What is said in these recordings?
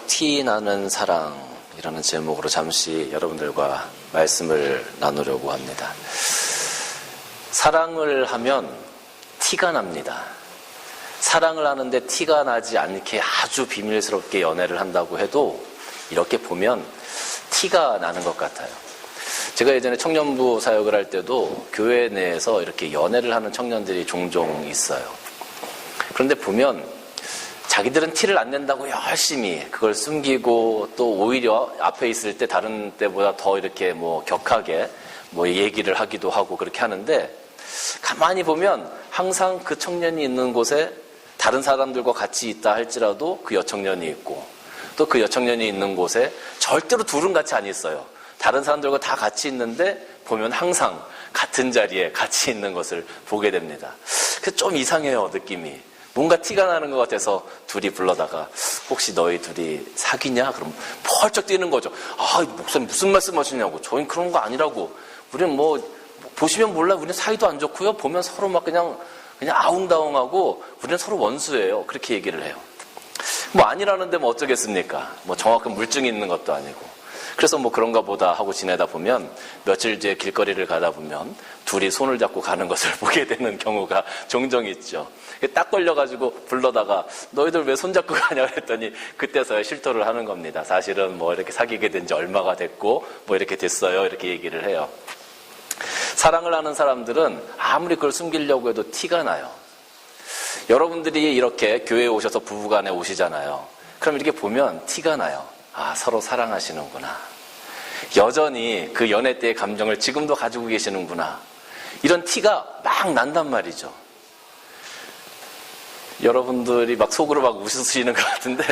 티 나는 사랑이라는 제목으로 잠시 여러분들과 말씀을 나누려고 합니다. 사랑을 하면 티가 납니다. 사랑을 하는데 티가 나지 않게 아주 비밀스럽게 연애를 한다고 해도 이렇게 보면 티가 나는 것 같아요. 제가 예전에 청년부 사역을 할 때도 교회 내에서 이렇게 연애를 하는 청년들이 종종 있어요. 그런데 보면 자기들은 티를 안 낸다고 열심히 그걸 숨기고 또 오히려 앞에 있을 때 다른 때보다 더 이렇게 격하게 얘기를 하기도 하고 그렇게 하는데, 가만히 보면 항상 그 청년이 있는 곳에 다른 사람들과 같이 있다 할지라도 그 여청년이 있고, 또 그 여청년이 있는 곳에 절대로 둘은 같이 안 있어요. 다른 사람들과 다 같이 있는데 보면 항상 같은 자리에 같이 있는 것을 보게 됩니다. 그래서 좀 이상해요, 느낌이. 뭔가 티가 나는 것 같아서 둘이 불러다가 혹시 너희 둘이 사귀냐? 그럼 펄쩍 뛰는 거죠. 목사님 무슨 말씀 하시냐고. 저희는 그런 거 아니라고. 우리는 보시면 몰라. 우리는 사이도 안 좋고요. 보면 서로 막 그냥 아웅다웅하고 우리는 서로 원수예요. 그렇게 얘기를 해요. 아니라는데 어쩌겠습니까? 정확한 물증이 있는 것도 아니고. 그래서 그런가 보다 하고 지내다 보면 며칠 뒤에 길거리를 가다 보면 둘이 손을 잡고 가는 것을 보게 되는 경우가 종종 있죠. 딱 걸려가지고 불러다가 너희들 왜 손잡고 가냐 그랬더니 그때서야 실토를 하는 겁니다. 사실은 이렇게 사귀게 된 지 얼마가 됐고 이렇게 됐어요. 이렇게 얘기를 해요. 사랑을 하는 사람들은 아무리 그걸 숨기려고 해도 티가 나요. 여러분들이 이렇게 교회에 오셔서 부부간에 오시잖아요. 그럼 이렇게 보면 티가 나요. 서로 사랑하시는구나. 여전히 그 연애 때의 감정을 지금도 가지고 계시는구나. 이런 티가 막 난단 말이죠. 여러분들이 속으로 웃으시는 것 같은데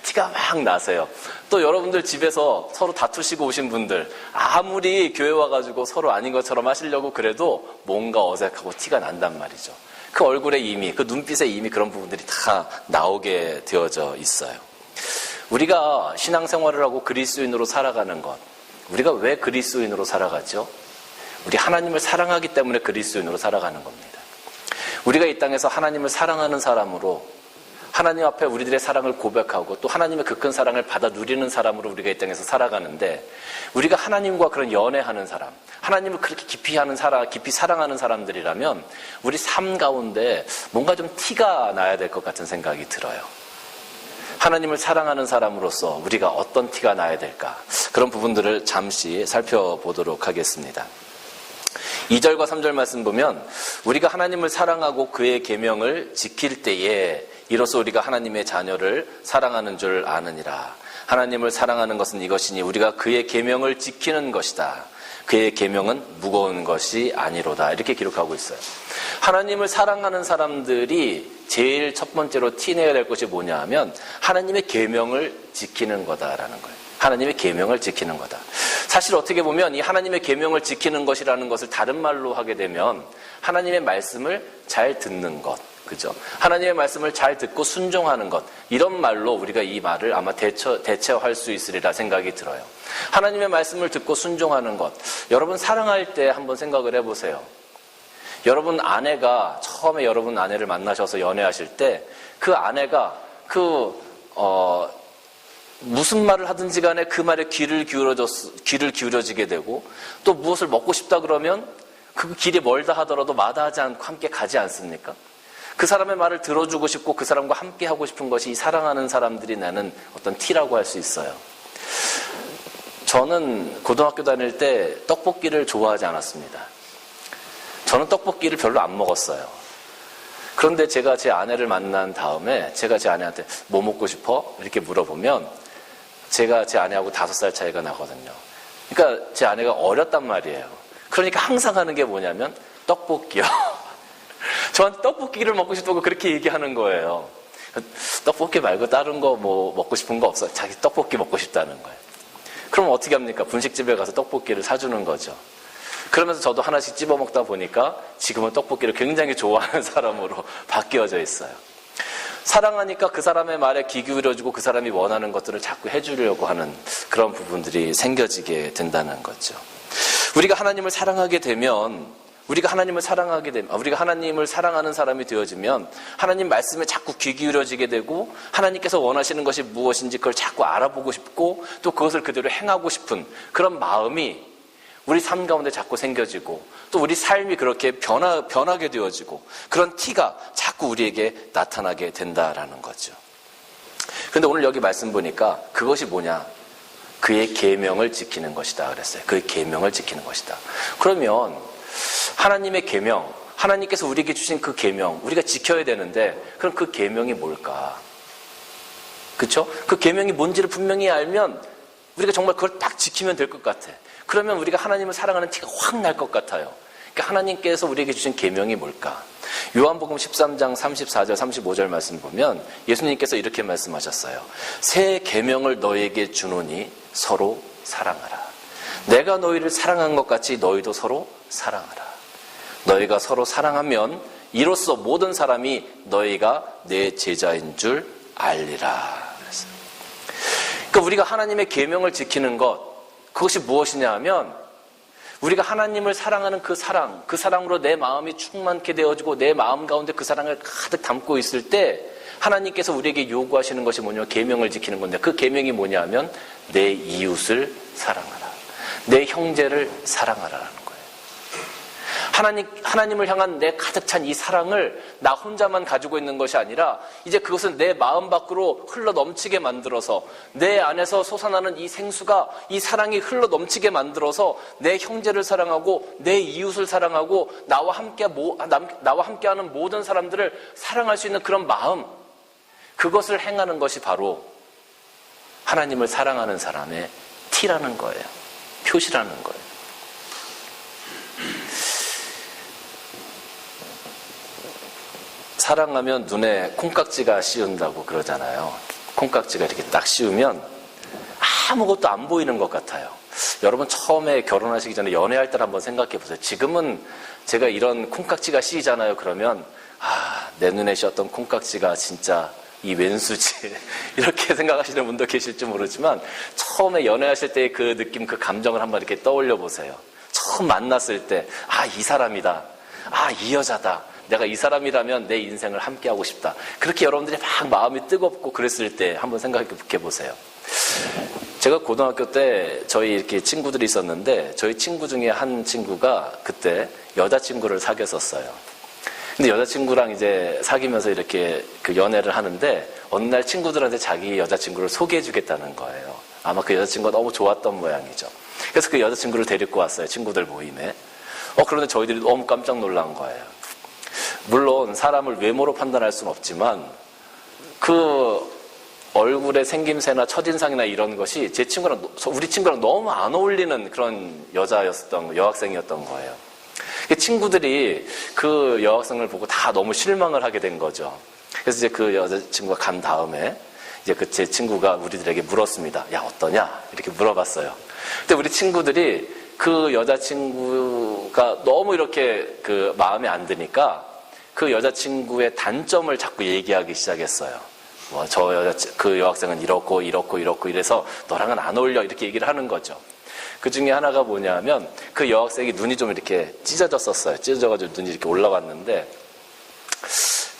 티가 막 나세요. 또 여러분들 집에서 서로 다투시고 오신 분들, 아무리 교회 와가지고 서로 아닌 것처럼 하시려고 그래도 뭔가 어색하고 티가 난단 말이죠. 그 얼굴에 이미, 그 눈빛에 이미 그런 부분들이 다 나오게 되어져 있어요. 우리가 신앙생활을 하고 그리스도인으로 살아가는 것, 우리가 왜 그리스도인으로 살아가죠? 우리 하나님을 사랑하기 때문에 그리스도인으로 살아가는 겁니다. 우리가 이 땅에서 하나님을 사랑하는 사람으로, 하나님 앞에 우리들의 사랑을 고백하고 또 하나님의 그 큰 사랑을 받아 누리는 사람으로 우리가 이 땅에서 살아가는데, 우리가 하나님과 그런 연애하는 사람, 하나님을 그렇게 깊이 사랑하는 사람들이라면 우리 삶 가운데 뭔가 좀 티가 나야 될 것 같은 생각이 들어요. 하나님을 사랑하는 사람으로서 우리가 어떤 티가 나야 될까? 그런 부분들을 잠시 살펴보도록 하겠습니다. 2절과 3절 말씀 보면 우리가 하나님을 사랑하고 그의 계명을 지킬 때에 이로써 우리가 하나님의 자녀를 사랑하는 줄 아느니라. 하나님을 사랑하는 것은 이것이니 우리가 그의 계명을 지키는 것이다. 그의 계명은 무거운 것이 아니로다. 이렇게 기록하고 있어요. 하나님을 사랑하는 사람들이 제일 첫 번째로 티내야 될 것이 뭐냐 하면 하나님의 계명을 지키는 거다라는 거예요. 하나님의 계명을 지키는 거다. 사실 어떻게 보면 이 하나님의 계명을 지키는 것이라는 것을 다른 말로 하게 되면 하나님의 말씀을 잘 듣는 것, 그죠? 하나님의 말씀을 잘 듣고 순종하는 것, 이런 말로 우리가 이 말을 아마 대체할 수 있으리라 생각이 들어요. 하나님의 말씀을 듣고 순종하는 것, 여러분 사랑할 때 한번 생각을 해보세요. 여러분 아내가 처음에 여러분 아내를 만나셔서 연애하실 때 그 아내가 무슨 말을 하든지 간에 그 말에 귀를 기울여지게 되고, 또 무엇을 먹고 싶다 그러면 그 길이 멀다 하더라도 마다하지 않고 함께 가지 않습니까? 그 사람의 말을 들어주고 싶고 그 사람과 함께 하고 싶은 것이 이 사랑하는 사람들이 내는 어떤 티라고 할 수 있어요. 저는 고등학교 다닐 때 떡볶이를 좋아하지 않았습니다. 저는 떡볶이를 별로 안 먹었어요. 그런데 제가 제 아내를 만난 다음에 제가 제 아내한테 뭐 먹고 싶어? 이렇게 물어보면 제가 제 아내하고 5살 차이가 나거든요. 그러니까 제 아내가 어렸단 말이에요. 그러니까 항상 하는 게 뭐냐면 떡볶이요. 저한테 떡볶이를 먹고 싶다고 그렇게 얘기하는 거예요. 떡볶이 말고 다른 거 먹고 싶은 거 없어? 자기 떡볶이 먹고 싶다는 거예요. 그럼 어떻게 합니까? 분식집에 가서 떡볶이를 사주는 거죠. 그러면서 저도 하나씩 찝어 먹다 보니까 지금은 떡볶이를 굉장히 좋아하는 사람으로 바뀌어져 있어요. 사랑하니까 그 사람의 말에 귀 기울여주고 그 사람이 원하는 것들을 자꾸 해주려고 하는 그런 부분들이 생겨지게 된다는 거죠. 우리가 하나님을 사랑하게 되면 우리가 하나님을 사랑하게 되면, 우리가 하나님을 사랑하는 사람이 되어지면 하나님 말씀에 자꾸 귀 기울여지게 되고 하나님께서 원하시는 것이 무엇인지 그걸 자꾸 알아보고 싶고 또 그것을 그대로 행하고 싶은 그런 마음이 우리 삶 가운데 자꾸 생겨지고 또 우리 삶이 그렇게 변하게 되어지고 그런 티가 자꾸 우리에게 나타나게 된다라는 거죠. 그런데 오늘 여기 말씀 보니까 그것이 뭐냐? 그의 계명을 지키는 것이다 그랬어요. 그의 계명을 지키는 것이다. 그러면 하나님의 계명, 하나님께서 우리에게 주신 그 계명, 우리가 지켜야 되는데 그럼 그 계명이 뭘까? 그렇죠? 그 계명이 뭔지를 분명히 알면 우리가 정말 그걸 딱 지키면 될 것 같아. 그러면 우리가 하나님을 사랑하는 티가 확 날 것 같아요. 그러니까 하나님께서 우리에게 주신 계명이 뭘까? 요한복음 13장 34절 35절 말씀 보면 예수님께서 이렇게 말씀하셨어요. 새 계명을 너에게 주노니 서로 사랑하라. 내가 너희를 사랑한 것 같이 너희도 서로 사랑하라. 너희가 서로 사랑하면 이로써 모든 사람이 너희가 내 제자인 줄 알리라. 그랬어요. 그러니까 우리가 하나님의 계명을 지키는 것, 그것이 무엇이냐 하면 우리가 하나님을 사랑하는 그 사랑으로 내 마음이 충만케 되어지고 내 마음 가운데 그 사랑을 가득 담고 있을 때 하나님께서 우리에게 요구하시는 것이 뭐냐면 계명을 지키는 건데 그 계명이 뭐냐 하면 내 이웃을 사랑하라. 내 형제를 사랑하라라는 거예요. 하나님을 향한 내 가득 찬 이 사랑을 나 혼자만 가지고 있는 것이 아니라 이제 그것은 내 마음 밖으로 흘러 넘치게 만들어서 내 안에서 솟아나는 이 생수가 이 사랑이 흘러 넘치게 만들어서 내 형제를 사랑하고 내 이웃을 사랑하고 나와 함께하는 모든 사람들을 사랑할 수 있는 그런 마음, 그것을 행하는 것이 바로 하나님을 사랑하는 사람의 티라는 거예요. 표시라는 거예요. 사랑하면 눈에 콩깍지가 씌운다고 그러잖아요. 콩깍지가 이렇게 딱 씌우면 아무것도 안 보이는 것 같아요. 여러분 처음에 결혼하시기 전에 연애할 때를 한번 생각해 보세요. 지금은 제가 이런 콩깍지가 씌이잖아요. 그러면 내 눈에 씌었던 콩깍지가 진짜 이 왼수지 이렇게 생각하시는 분도 계실지 모르지만 처음에 연애하실 때의 그 느낌, 그 감정을 한번 이렇게 떠올려 보세요. 처음 만났을 때 이 사람이다. 이 여자다. 내가 이 사람이라면 내 인생을 함께하고 싶다. 그렇게 여러분들이 막 마음이 뜨겁고 그랬을 때 한번 생각해 보세요. 제가 고등학교 때 저희 이렇게 친구들이 있었는데 저희 친구 중에 한 친구가 그때 여자친구를 사귀었었어요. 근데 여자친구랑 이제 사귀면서 이렇게 그 연애를 하는데 어느 날 친구들한테 자기 여자친구를 소개해 주겠다는 거예요. 아마 그 여자친구가 너무 좋았던 모양이죠. 그래서 그 여자친구를 데리고 왔어요. 친구들 모임에. 그런데 저희들이 너무 깜짝 놀란 거예요. 물론 사람을 외모로 판단할 수는 없지만 그 얼굴의 생김새나 첫인상이나 이런 것이 우리 친구랑 너무 안 어울리는 그런 여학생이었던 거예요. 친구들이 그 여학생을 보고 다 너무 실망을 하게 된 거죠. 그래서 이제 그 여자친구가 간 다음에 이제 제 친구가 우리들에게 물었습니다. 야, 어떠냐? 이렇게 물어봤어요. 근데 우리 친구들이 그 여자친구가 너무 이렇게 그 마음에 안 드니까 그 여자친구의 단점을 자꾸 얘기하기 시작했어요. 그 여학생은 이렇고 이래서 너랑은 안 어울려 이렇게 얘기를 하는 거죠. 그 중에 하나가 뭐냐면 그 여학생이 눈이 좀 이렇게 찢어졌었어요. 찢어져가지고 눈이 이렇게 올라왔는데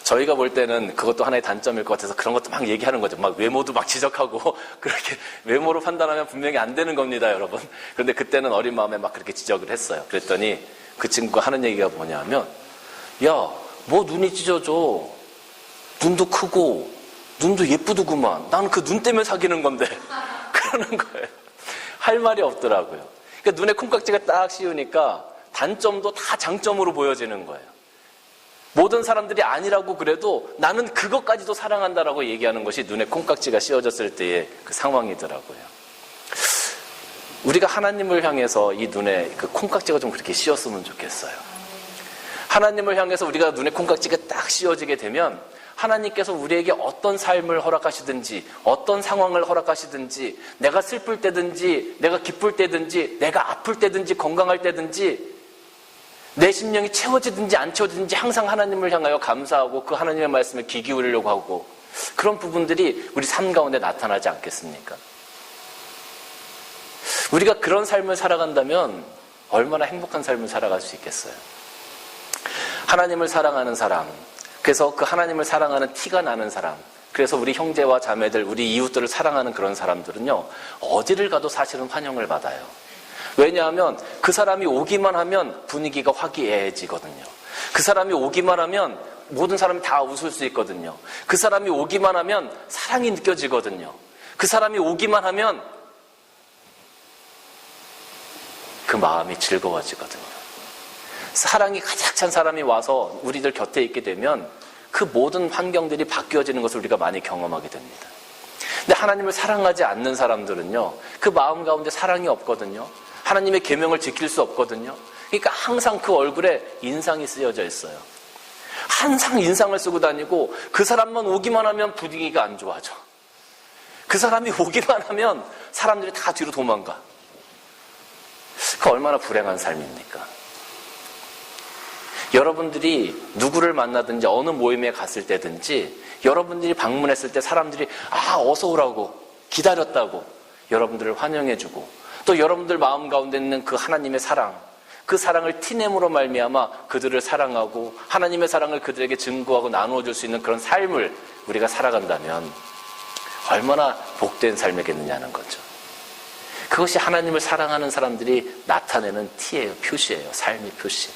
저희가 볼 때는 그것도 하나의 단점일 것 같아서 그런 것도 막 얘기하는 거죠. 막 외모도 막 지적하고 그렇게 외모로 판단하면 분명히 안 되는 겁니다, 여러분. 그런데 그때는 어린 마음에 막 그렇게 지적을 했어요. 그랬더니 그 친구가 하는 얘기가 뭐냐면 뭐 눈이 찢어져. 눈도 크고 눈도 예쁘더구만. 나는 그 눈 때문에 사귀는 건데. 그러는 거예요. 할 말이 없더라고요. 그러니까 눈에 콩깍지가 딱 씌우니까 단점도 다 장점으로 보여지는 거예요. 모든 사람들이 아니라고 그래도 나는 그것까지도 사랑한다라고 얘기하는 것이 눈에 콩깍지가 씌워졌을 때의 그 상황이더라고요. 우리가 하나님을 향해서 이 눈에 그 콩깍지가 좀 그렇게 씌웠으면 좋겠어요. 하나님을 향해서 우리가 눈에 콩깍지가 딱 씌워지게 되면 하나님께서 우리에게 어떤 삶을 허락하시든지 어떤 상황을 허락하시든지 내가 슬플 때든지 내가 기쁠 때든지 내가 아플 때든지 건강할 때든지 내 심령이 채워지든지 안 채워지든지 항상 하나님을 향하여 감사하고 그 하나님의 말씀에 귀 기울이려고 하고 그런 부분들이 우리 삶 가운데 나타나지 않겠습니까? 우리가 그런 삶을 살아간다면 얼마나 행복한 삶을 살아갈 수 있겠어요? 하나님을 사랑하는 사람, 그래서 그 하나님을 사랑하는 티가 나는 사람, 그래서 우리 형제와 자매들, 우리 이웃들을 사랑하는 그런 사람들은요, 어디를 가도 사실은 환영을 받아요. 왜냐하면 그 사람이 오기만 하면 분위기가 화기애애해지거든요. 그 사람이 오기만 하면 모든 사람이 다 웃을 수 있거든요. 그 사람이 오기만 하면 사랑이 느껴지거든요. 그 사람이 오기만 하면 그 마음이 즐거워지거든요. 사랑이 가득 찬 사람이 와서 우리들 곁에 있게 되면 그 모든 환경들이 바뀌어지는 것을 우리가 많이 경험하게 됩니다. 근데 하나님을 사랑하지 않는 사람들은요, 그 마음 가운데 사랑이 없거든요. 하나님의 계명을 지킬 수 없거든요. 그러니까 항상 그 얼굴에 인상이 쓰여져 있어요. 항상 인상을 쓰고 다니고 그 사람만 오기만 하면 분위기가 안 좋아져. 그 사람이 오기만 하면 사람들이 다 뒤로 도망가. 그 얼마나 불행한 삶입니까? 여러분들이 누구를 만나든지 어느 모임에 갔을 때든지 여러분들이 방문했을 때 사람들이 어서 오라고 기다렸다고 여러분들을 환영해주고 또 여러분들 마음 가운데 있는 그 하나님의 사랑, 그 사랑을 티냄으로 말미암아 그들을 사랑하고 하나님의 사랑을 그들에게 증거하고 나누어줄 수 있는 그런 삶을 우리가 살아간다면 얼마나 복된 삶이겠느냐는 거죠. 그것이 하나님을 사랑하는 사람들이 나타내는 티예요. 표시예요. 삶의 표시.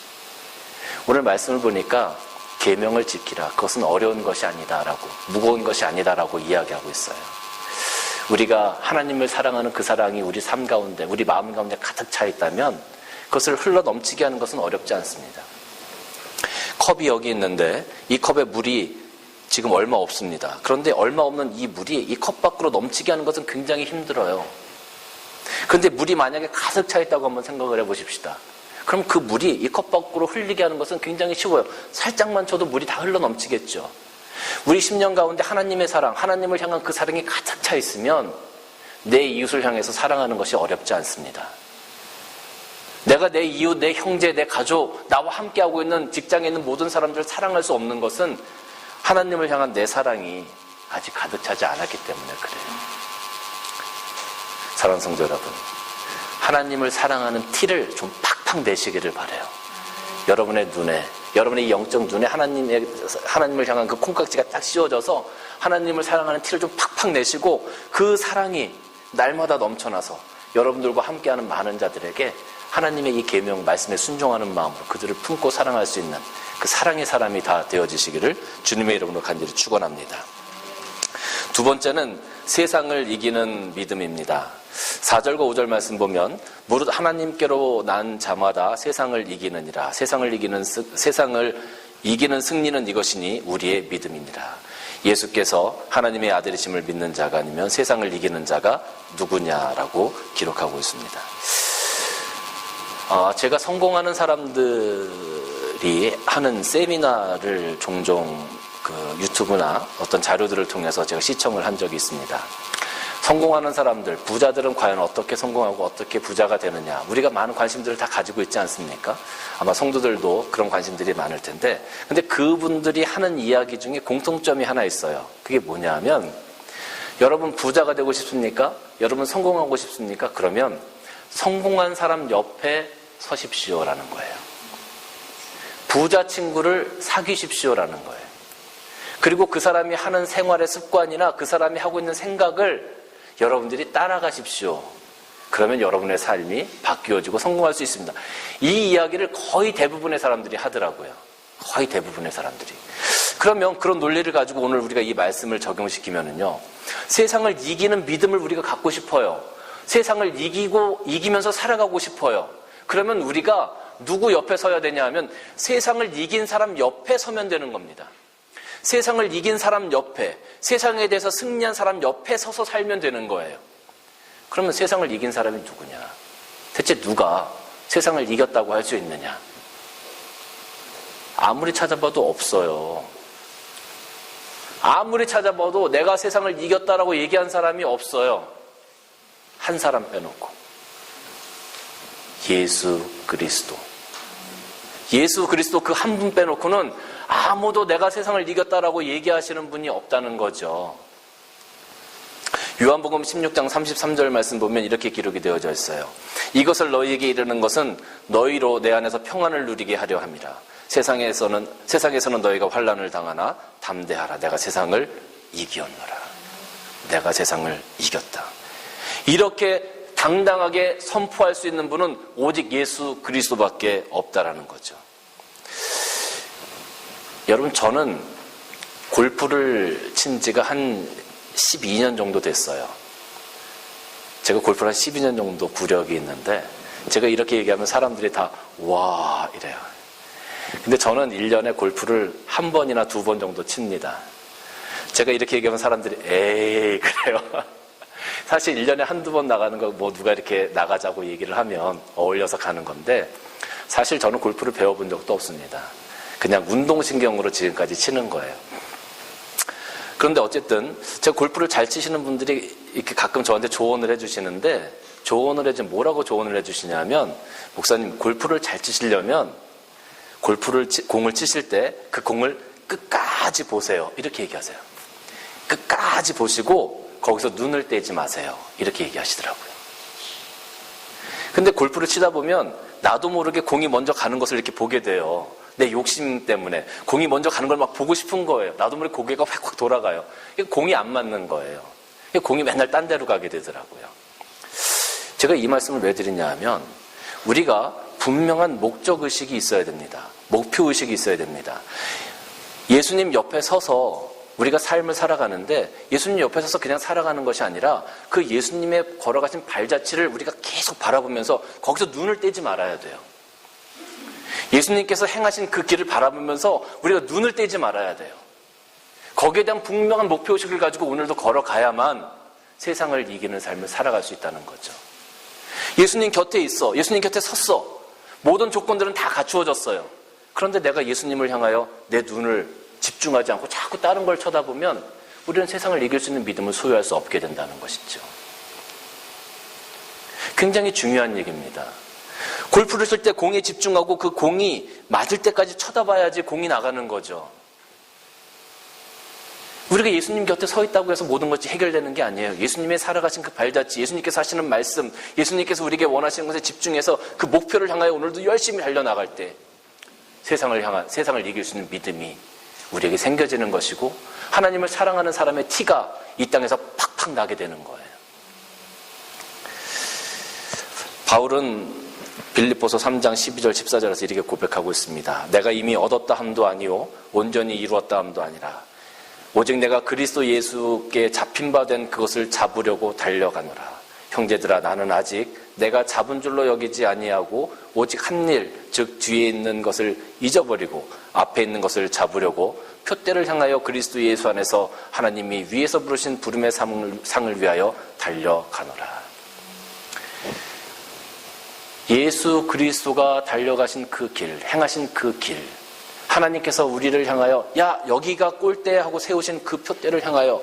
오늘 말씀을 보니까 계명을 지키라. 그것은 어려운 것이 아니다라고, 무거운 것이 아니다라고 이야기하고 있어요. 우리가 하나님을 사랑하는 그 사랑이 우리 삶 가운데, 우리 마음 가운데 가득 차 있다면 그것을 흘러 넘치게 하는 것은 어렵지 않습니다. 컵이 여기 있는데 이 컵에 물이 지금 얼마 없습니다. 그런데 얼마 없는 이 물이 이 컵 밖으로 넘치게 하는 것은 굉장히 힘들어요. 그런데 물이 만약에 가득 차 있다고 한번 생각을 해보십시다. 그럼 그 물이 이 컵 밖으로 흘리게 하는 것은 굉장히 쉬워요. 살짝만 쳐도 물이 다 흘러 넘치겠죠. 우리 10년 가운데 하나님의 사랑, 하나님을 향한 그 사랑이 가득 차 있으면 내 이웃을 향해서 사랑하는 것이 어렵지 않습니다. 내가 내 이웃, 내 형제, 내 가족, 나와 함께하고 있는 직장에 있는 모든 사람들을 사랑할 수 없는 것은 하나님을 향한 내 사랑이 아직 가득 차지 않았기 때문에 그래요. 사랑하는 성도 여러분, 하나님을 사랑하는 티를 좀 팍팍 내시기를 바라요. 여러분의 눈에, 여러분의 이 영적 눈에 하나님을 향한 그 콩깍지가 딱 씌워져서 하나님을 사랑하는 티를 좀 팍팍 내시고 그 사랑이 날마다 넘쳐나서 여러분들과 함께하는 많은 자들에게 하나님의 이 계명 말씀에 순종하는 마음으로 그들을 품고 사랑할 수 있는 그 사랑의 사람이 다 되어지시기를 주님의 이름으로 간절히 축원합니다. 두 번째는 세상을 이기는 믿음입니다. 4절과 5절 말씀 보면 무릇 하나님께로 난 자마다 세상을 이기느니라. 세상을 이기는 승리는 이것이니 우리의 믿음이니라. 예수께서 하나님의 아들이심을 믿는 자가 아니면 세상을 이기는 자가 누구냐라고 기록하고 있습니다. 제가 성공하는 사람들이 하는 세미나를 종종 유튜브나 어떤 자료들을 통해서 제가 시청을 한 적이 있습니다. 성공하는 사람들, 부자들은 과연 어떻게 성공하고 어떻게 부자가 되느냐, 우리가 많은 관심들을 다 가지고 있지 않습니까? 아마 성도들도 그런 관심들이 많을 텐데, 근데 그분들이 하는 이야기 중에 공통점이 하나 있어요. 그게 뭐냐면, 여러분 부자가 되고 싶습니까? 여러분 성공하고 싶습니까? 그러면 성공한 사람 옆에 서십시오라는 거예요. 부자 친구를 사귀십시오라는 거예요. 그리고 그 사람이 하는 생활의 습관이나 그 사람이 하고 있는 생각을 여러분들이 따라가십시오. 그러면 여러분의 삶이 바뀌어지고 성공할 수 있습니다. 이 이야기를 거의 대부분의 사람들이 하더라고요. 거의 대부분의 사람들이. 그러면 그런 논리를 가지고 오늘 우리가 이 말씀을 적용시키면은요, 세상을 이기는 믿음을 우리가 갖고 싶어요. 세상을 이기면서 살아가고 싶어요. 그러면 우리가 누구 옆에 서야 되냐 하면 세상을 이긴 사람 옆에 서면 되는 겁니다. 세상을 이긴 사람 옆에, 세상에 대해서 승리한 사람 옆에 서서 살면 되는 거예요. 그러면 세상을 이긴 사람이 누구냐? 대체 누가 세상을 이겼다고 할 수 있느냐? 아무리 찾아봐도 없어요. 아무리 찾아봐도 내가 세상을 이겼다라고 얘기한 사람이 없어요. 한 사람 빼놓고. 예수 그리스도. 예수 그리스도 그 한 분 빼놓고는 아무도 내가 세상을 이겼다라고 얘기하시는 분이 없다는 거죠. 요한복음 16장 33절 말씀 보면 이렇게 기록이 되어져 있어요. 이것을 너희에게 이르는 것은 너희로 내 안에서 평안을 누리게 하려 함이라. 세상에서는 너희가 환난을 당하나 담대하라. 내가 세상을 이기었노라. 내가 세상을 이겼다. 이렇게 당당하게 선포할 수 있는 분은 오직 예수 그리스도밖에 없다라는 거죠. 여러분, 저는 골프를 친 지가 한 12년 정도 됐어요. 제가 골프를 한 12년 정도 구력이 있는데 제가 이렇게 얘기하면 사람들이 다 와 이래요. 근데 저는 1년에 골프를 한 번이나 2번 정도 칩니다. 제가 이렇게 얘기하면 사람들이 에이 그래요. 사실 1년에 한두 번 나가는 거 뭐 누가 이렇게 나가자고 얘기를 하면 어울려서 가는 건데 사실 저는 골프를 배워본 적도 없습니다. 그냥 운동신경으로 지금까지 치는 거예요. 그런데 어쨌든 제가 골프를 잘 치시는 분들이 이렇게 가끔 저한테 조언을 해주시는데 뭐라고 조언을 해주시냐면 목사님 골프를 잘 치시려면 공을 치실 때 그 공을 끝까지 보세요. 이렇게 얘기하세요. 끝까지 보시고 거기서 눈을 떼지 마세요. 이렇게 얘기하시더라고요. 근데 골프를 치다 보면 나도 모르게 공이 먼저 가는 것을 이렇게 보게 돼요. 내 욕심 때문에 공이 먼저 가는 걸 막 보고 싶은 거예요. 나도 모르게 고개가 확 돌아가요. 공이 안 맞는 거예요. 공이 맨날 딴 데로 가게 되더라고요. 제가 이 말씀을 왜 드리냐 하면 우리가 분명한 목적의식이 있어야 됩니다. 목표의식이 있어야 됩니다. 예수님 옆에 서서 우리가 삶을 살아가는데 예수님 옆에 서서 그냥 살아가는 것이 아니라 그 예수님의 걸어가신 발자취를 우리가 계속 바라보면서 거기서 눈을 떼지 말아야 돼요. 예수님께서 행하신 그 길을 바라보면서 우리가 눈을 떼지 말아야 돼요. 거기에 대한 분명한 목표의식을 가지고 오늘도 걸어가야만 세상을 이기는 삶을 살아갈 수 있다는 거죠. 예수님 곁에 있어. 예수님 곁에 섰어. 모든 조건들은 다 갖추어졌어요. 그런데 내가 예수님을 향하여 내 눈을 집중하지 않고 자꾸 다른 걸 쳐다보면 우리는 세상을 이길 수 있는 믿음을 소유할 수 없게 된다는 것이죠. 굉장히 중요한 얘기입니다. 골프를 칠 때 공에 집중하고 그 공이 맞을 때까지 쳐다봐야지 공이 나가는 거죠. 우리가 예수님 곁에 서 있다고 해서 모든 것이 해결되는 게 아니에요. 예수님의 살아가신 그 발자취, 예수님께서 하시는 말씀, 예수님께서 우리에게 원하시는 것에 집중해서 그 목표를 향하여 오늘도 열심히 달려나갈 때 세상을 이길 수 있는 믿음이 우리에게 생겨지는 것이고 하나님을 사랑하는 사람의 티가 이 땅에서 팍팍 나게 되는 거예요. 바울은 빌립보서 3장 12절 14절에서 이렇게 고백하고 있습니다. 내가 이미 얻었다 함도 아니요 온전히 이루었다 함도 아니라 오직 내가 그리스도 예수께 잡힌 바 된 그것을 잡으려고 달려가노라. 형제들아 나는 아직 내가 잡은 줄로 여기지 아니하고 오직 한 일, 즉 뒤에 있는 것을 잊어버리고 앞에 있는 것을 잡으려고 표대를 향하여 그리스도 예수 안에서 하나님이 위에서 부르신 부름의 상을 위하여 달려가노라. 예수 그리스도가 달려가신 그 길, 행하신 그 길, 하나님께서 우리를 향하여 야 여기가 꼴대 하고 세우신 그 표대를 향하여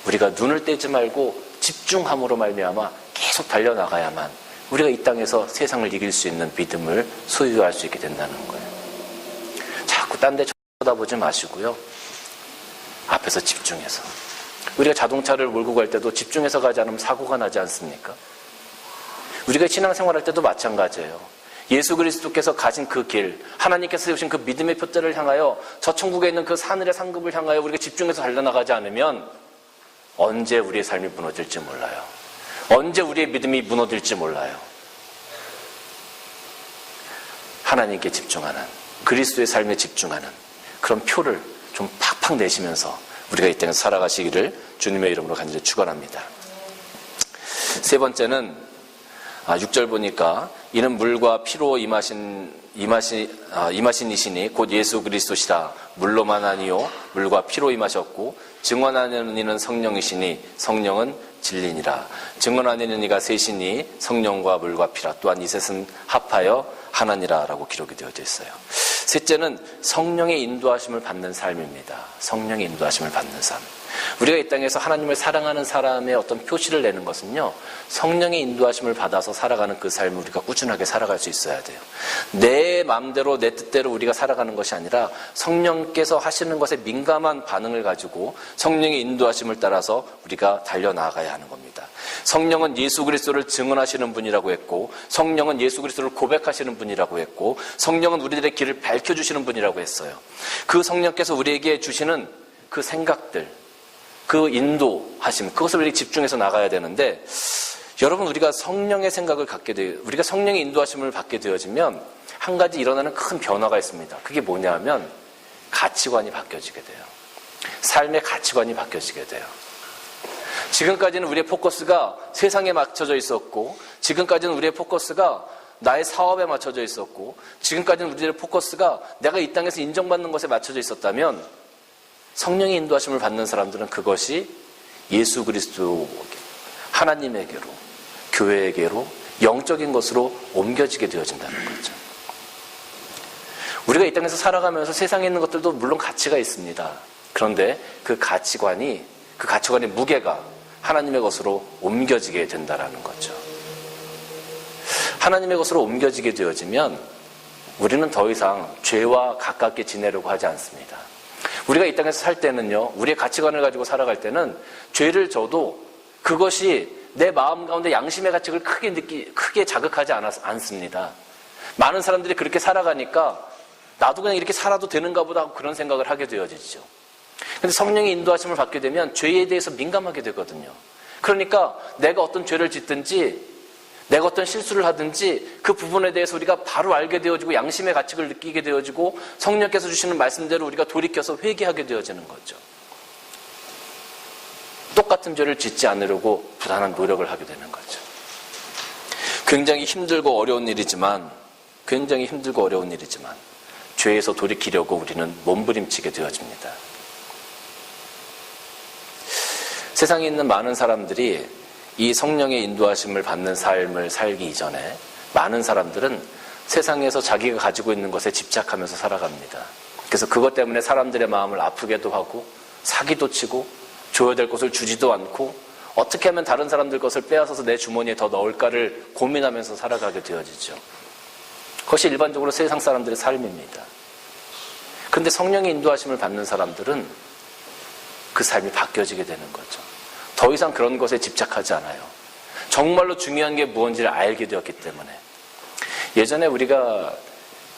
우리가 눈을 떼지 말고 집중함으로 말미암아 계속 달려나가야만 우리가 이 땅에서 세상을 이길 수 있는 믿음을 소유할 수 있게 된다는 거예요. 자꾸 딴 데 쳐다보지 마시고요. 앞에서 집중해서. 우리가 자동차를 몰고 갈 때도 집중해서 가지 않으면 사고가 나지 않습니까? 우리가 신앙생활할 때도 마찬가지예요. 예수 그리스도께서 가신 그 길, 하나님께서 세우신 그 믿음의 표대를 향하여 저 천국에 있는 그 하늘의 상급을 향하여 우리가 집중해서 달려나가지 않으면 언제 우리의 삶이 무너질지 몰라요. 언제 우리의 믿음이 무너질지 몰라요. 하나님께 집중하는, 그리스도의 삶에 집중하는 그런 표를 좀 팍팍 내시면서 우리가 이 땅에서 살아가시기를 주님의 이름으로 간절히 축원합니다. 세 번째는 6절 보니까 이는 물과 피로 임하신 이시니 곧 예수 그리스도시라. 물로만 아니요 물과 피로 임하셨고 증언하는 이는 성령이시니 성령은 진리니라. 증언하는 이가 셋이니 성령과 물과 피라. 또한 이 셋은 합하여 하나니라 라고 기록이 되어져 있어요. 셋째는 성령의 인도하심을 받는 삶입니다. 성령의 인도하심을 받는 삶. 우리가 이 땅에서 하나님을 사랑하는 사람의 어떤 표시를 내는 것은요, 성령의 인도하심을 받아서 살아가는 그 삶을 우리가 꾸준하게 살아갈 수 있어야 돼요. 내 마음대로 내 뜻대로 우리가 살아가는 것이 아니라 성령께서 하시는 것에 민감한 반응을 가지고 성령의 인도하심을 따라서 우리가 달려나가야 하는 겁니다. 성령은 예수 그리스도를 증언하시는 분이라고 했고, 성령은 예수 그리스도를 고백하시는 분이라고 했고, 성령은 우리들의 길을 밝혀주시는 분이라고 했어요. 그 성령께서 우리에게 주시는 그 생각들, 그 인도하심, 그것을 우리가 집중해서 나가야 되는데, 여러분, 우리가 성령의 생각을 갖게 되어, 우리가 성령의 인도하심을 받게 되어지면 한 가지 일어나는 큰 변화가 있습니다. 그게 뭐냐면 가치관이 바뀌어지게 돼요. 삶의 가치관이 바뀌어지게 돼요. 지금까지는 우리의 포커스가 세상에 맞춰져 있었고, 지금까지는 우리의 포커스가 나의 사업에 맞춰져 있었고, 지금까지는 우리의 포커스가 내가 이 땅에서 인정받는 것에 맞춰져 있었다면, 성령의 인도하심을 받는 사람들은 그것이 예수 그리스도, 하나님에게로, 교회에게로, 영적인 것으로 옮겨지게 되어진다는 거죠. 우리가 이 땅에서 살아가면서 세상에 있는 것들도 물론 가치가 있습니다. 그런데 그 가치관의 무게가 하나님의 것으로 옮겨지게 된다는 거죠. 하나님의 것으로 옮겨지게 되어지면 우리는 더 이상 죄와 가깝게 지내려고 하지 않습니다. 우리가 이 땅에서 살 때는요, 우리의 가치관을 가지고 살아갈 때는 죄를 져도 그것이 내 마음 가운데 양심의 가치를 크게 자극하지 않습니다. 많은 사람들이 그렇게 살아가니까 나도 그냥 이렇게 살아도 되는가 보다 하고 그런 생각을 하게 되어지죠. 근데 성령의 인도하심을 받게 되면 죄에 대해서 민감하게 되거든요. 그러니까 내가 어떤 죄를 짓든지 내가 어떤 실수를 하든지 그 부분에 대해서 우리가 바로 알게 되어지고 양심의 가치를 느끼게 되어지고 성령께서 주시는 말씀대로 우리가 돌이켜서 회개하게 되어지는 거죠. 똑같은 죄를 짓지 않으려고 부단한 노력을 하게 되는 거죠. 굉장히 힘들고 어려운 일이지만 죄에서 돌이키려고 우리는 몸부림치게 되어집니다. 세상에 있는 많은 사람들이 이 성령의 인도하심을 받는 삶을 살기 이전에 많은 사람들은 세상에서 자기가 가지고 있는 것에 집착하면서 살아갑니다. 그래서 그것 때문에 사람들의 마음을 아프게도 하고 사기도 치고 줘야 될 것을 주지도 않고 어떻게 하면 다른 사람들 것을 빼앗아서 내 주머니에 더 넣을까를 고민하면서 살아가게 되어지죠. 그것이 일반적으로 세상 사람들의 삶입니다. 그런데 성령의 인도하심을 받는 사람들은 그 삶이 바뀌어지게 되는 거죠. 더 이상 그런 것에 집착하지 않아요. 정말로 중요한 게 무엇인지를 알게 되었기 때문에. 예전에 우리가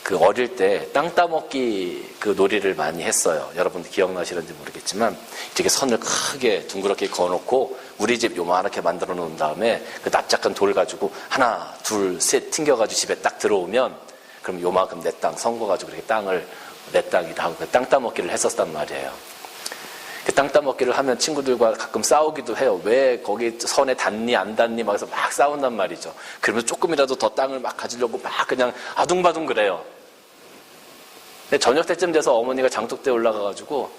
그 어릴 때 땅 따먹기 그 놀이를 많이 했어요. 여러분들 기억나시는지 모르겠지만 이렇게 선을 크게 둥그렇게 그어놓고 우리 집 요만하게 만들어 놓은 다음에 그 납작한 돌 가지고 하나, 둘, 셋 튕겨가지고 집에 딱 들어오면 그럼 요만큼 내 땅 선거가지고 이렇게 땅을 내 땅이다 하고 그 땅 따먹기를 했었단 말이에요. 그 땅 따먹기를 하면 친구들과 가끔 싸우기도 해요. 왜 거기 선에 닿니 안 닿니 막 해서 막 싸운단 말이죠. 그러면서 조금이라도 더 땅을 막 가지려고 막 그냥 아둥바둥 그래요. 근데 저녁 때쯤 돼서 어머니가 장독대에 올라가가지고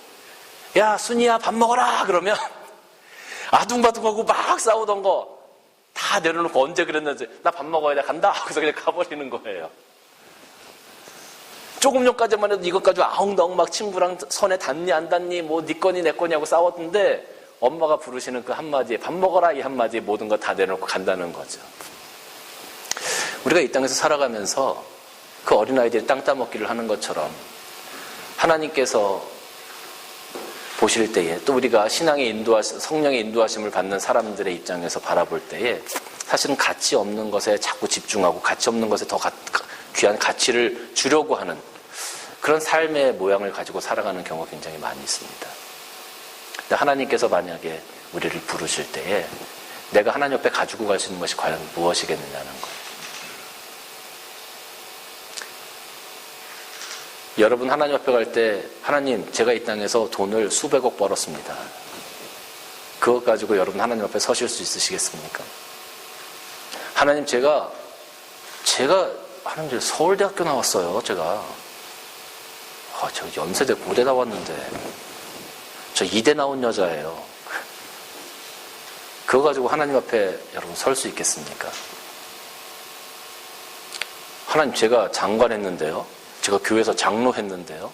야 순이야 밥 먹어라 그러면 아둥바둥하고 막 싸우던 거 다 내려놓고 언제 그랬는지 나 밥 먹어야 돼 간다 하고서 그냥 가버리는 거예요. 조금 전까지만 해도 이것 가지고 아웅다웅 막 친구랑 선에 닿니 안 닿니 뭐 네 거니 내 거니 하고 싸웠는데 엄마가 부르시는 그 한마디에 밥 먹어라 이 한마디에 모든 거 다 내려놓고 간다는 거죠. 우리가 이 땅에서 살아가면서 그 어린아이들이 땅 따먹기를 하는 것처럼 하나님께서 보실 때에 또 우리가 신앙의 성령의 인도하심을 받는 사람들의 입장에서 바라볼 때에 사실은 가치 없는 것에 자꾸 집중하고 가치 없는 것에 더 귀한 가치를 주려고 하는 그런 삶의 모양을 가지고 살아가는 경우가 굉장히 많이 있습니다. 근데 하나님께서 만약에 우리를 부르실 때에 내가 하나님 옆에 가지고 갈 수 있는 것이 과연 무엇이겠느냐는 거예요. 여러분 하나님 앞에 갈 때 하나님 제가 이 땅에서 돈을 수백억 벌었습니다. 그것 가지고 여러분 하나님 앞에 서실 수 있으시겠습니까? 하나님 제가 하나님 서울대학교 나왔어요. 제가 연세대 고대 나왔는데 저 이대 나온 여자예요. 그거 가지고 하나님 앞에 여러분 설 수 있겠습니까? 하나님 제가 장관 했는데요. 제가 교회에서 장로 했는데요.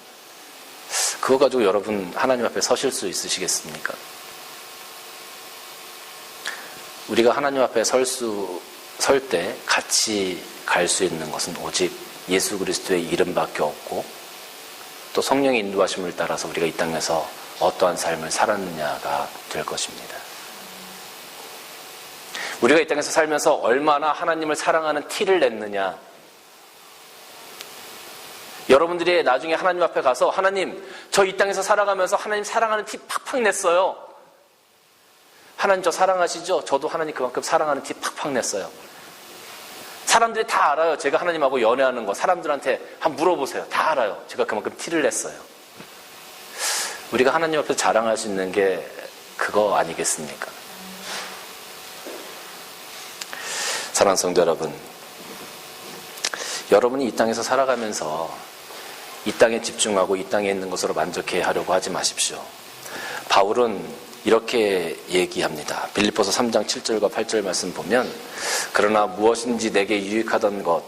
그거 가지고 여러분 하나님 앞에 서실 수 있으시겠습니까? 우리가 하나님 앞에 설 때 같이 갈 수 있는 것은 오직 예수 그리스도의 이름밖에 없고 또 성령의 인도하심을 따라서 우리가 이 땅에서 어떠한 삶을 살았느냐가 될 것입니다. 우리가 이 땅에서 살면서 얼마나 하나님을 사랑하는 티를 냈느냐. 여러분들이 나중에 하나님 앞에 가서 하나님, 저 이 땅에서 살아가면서 하나님 사랑하는 티 팍팍 냈어요. 하나님 저 사랑하시죠? 저도 하나님 그만큼 사랑하는 티 팍팍 냈어요. 사람들이 다 알아요. 제가 하나님하고 연애하는 거 사람들한테 한번 물어보세요. 다 알아요. 제가 그만큼 티를 냈어요. 우리가 하나님 앞에서 자랑할 수 있는 게 그거 아니겠습니까? 사랑하는 성도 여러분, 여러분이 이 땅에서 살아가면서 이 땅에 집중하고 이 땅에 있는 것으로 만족해 하려고 하지 마십시오. 바울은 이렇게 얘기합니다. 빌립보서 3장 7절과 8절 말씀 보면, 그러나 무엇인지 내게 유익하던 것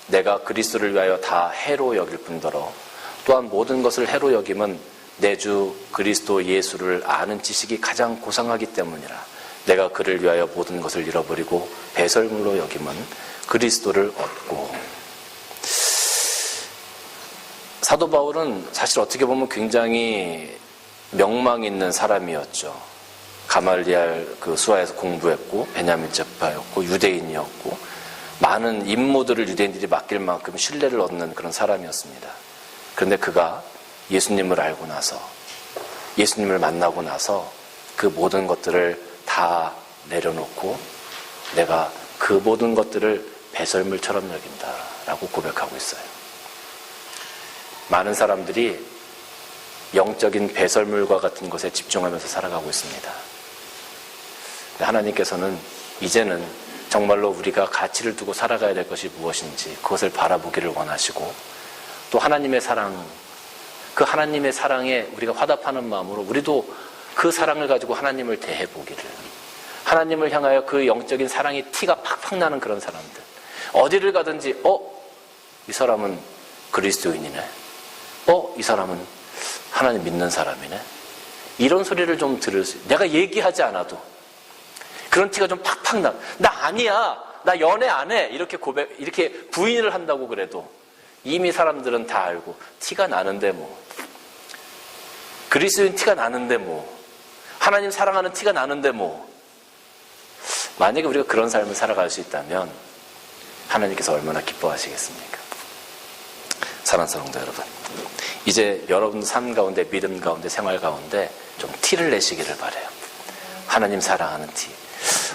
내가 그리스도를 위하여 다 해로 여길 뿐더러 또한 모든 것을 해로 여김은 내 주 그리스도 예수를 아는 지식이 가장 고상하기 때문이라. 내가 그를 위하여 모든 것을 잃어버리고 배설물로 여김은 그리스도를 얻고. 사도 바울은 사실 어떻게 보면 굉장히 명망 있는 사람이었죠. 가말리알 그 수하에서 공부했고 베냐민 제파였고 유대인이었고 많은 임무들을 유대인들이 맡길 만큼 신뢰를 얻는 그런 사람이었습니다. 그런데 그가 예수님을 알고 나서, 예수님을 만나고 나서 그 모든 것들을 다 내려놓고 내가 그 모든 것들을 배설물처럼 여긴다라고 고백하고 있어요. 많은 사람들이 영적인 배설물과 같은 것에 집중하면서 살아가고 있습니다. 하나님께서는 이제는 정말로 우리가 가치를 두고 살아가야 될 것이 무엇인지 그것을 바라보기를 원하시고, 또 하나님의 사랑, 그 하나님의 사랑에 우리가 화답하는 마음으로 우리도 그 사랑을 가지고 하나님을 대해보기를, 하나님을 향하여 그 영적인 사랑이 티가 팍팍 나는 그런 사람들, 어디를 가든지 이 사람은 그리스도인이네, 이 사람은 하나님 믿는 사람이네, 이런 소리를 좀 들을 수, 내가 얘기하지 않아도 그런 티가 좀 팍팍 나. 나 아니야, 나 연애 안 해, 이렇게 이렇게 부인을 한다고 그래도 이미 사람들은 다 알고 티가 나는데 뭐, 그리스도인 티가 나는데 뭐, 하나님 사랑하는 티가 나는데 뭐. 만약에 우리가 그런 삶을 살아갈 수 있다면 하나님께서 얼마나 기뻐하시겠습니까? 사랑하는 성도 여러분, 이제 여러분 삶 가운데, 믿음 가운데, 생활 가운데 좀 티를 내시기를 바라요. 하나님 사랑하는 티.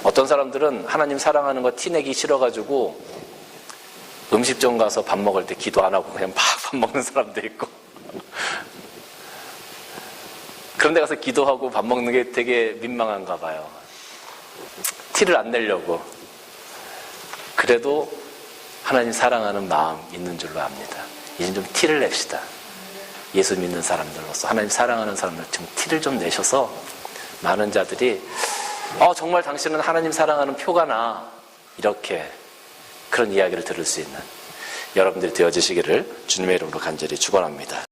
어떤 사람들은 하나님 사랑하는 거 티 내기 싫어가지고 음식점 가서 밥 먹을 때 기도 안 하고 그냥 막 밥 먹는 사람도 있고, 그런 데 가서 기도하고 밥 먹는 게 되게 민망한가 봐요. 티를 안 내려고. 그래도 하나님 사랑하는 마음 있는 줄로 압니다. 이제 좀 티를 냅시다. 예수 믿는 사람들로서, 하나님 사랑하는 사람들 좀 티를 좀 내셔서 많은 자들이 정말 당신은 하나님 사랑하는 표가 나, 이렇게 그런 이야기를 들을 수 있는 여러분들이 되어주시기를 주님의 이름으로 간절히 축원합니다.